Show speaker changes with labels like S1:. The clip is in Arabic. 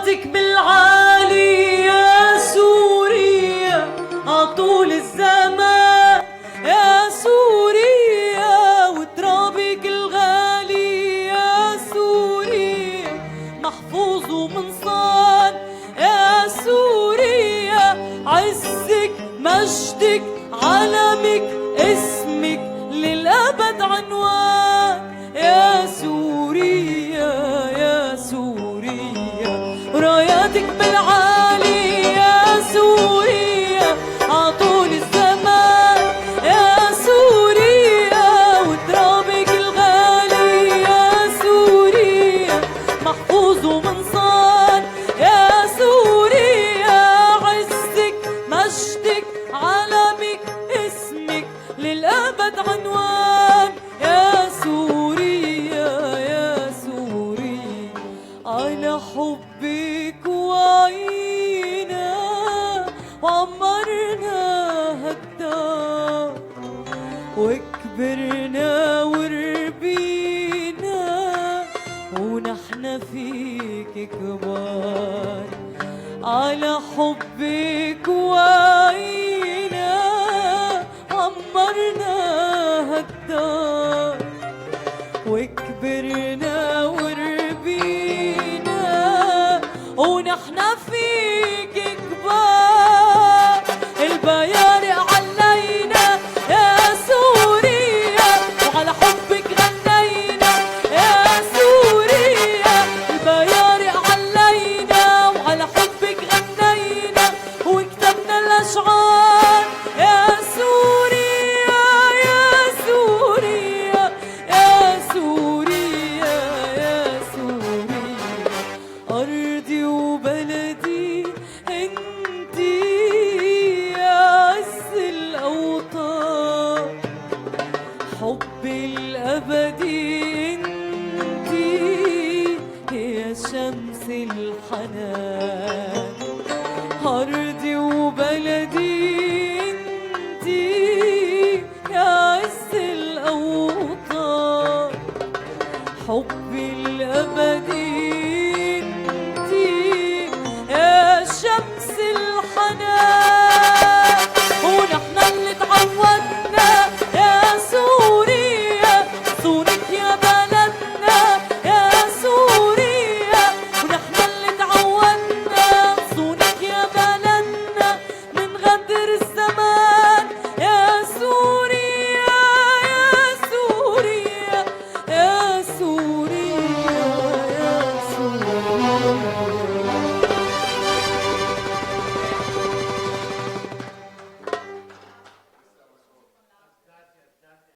S1: راياتك بالعالي يا سوريا عطول الزمان يا سوريا، وترابك الغالي يا سوريا محفوظ ومنصان يا سوريا، عزك مجدك علمك اسمك للأبد عنوان يا سوريا يا سوريا، راياتك بالعالي يا سوريا عطول الزمان يا سوريا، وترابك الغالي يا سوريا محفوظ ومنصان يا سوريا، عزك مجدك علمك اسمك للأبد عنوان يا سوريا يا سوريا، على حبك وعينا وعمرنا هالدار وكبرنا وربينا ونحن فيك كبار، على حبك وعينا عمرنا هالدار وكبرنا وربينا ونحن فيك كبار، البيارق علينا يا سوريا وعلى حبك غنينا يا سوريا، البيارق علينا وعلى حبك غنينا وكتبنا الأشعار يا سوريا يا سوريا يا سوريا يا سوريا، أرضي وبلدي انتي يا عز الأوطان، حبي الأبدي انتي يا شمس الحنان.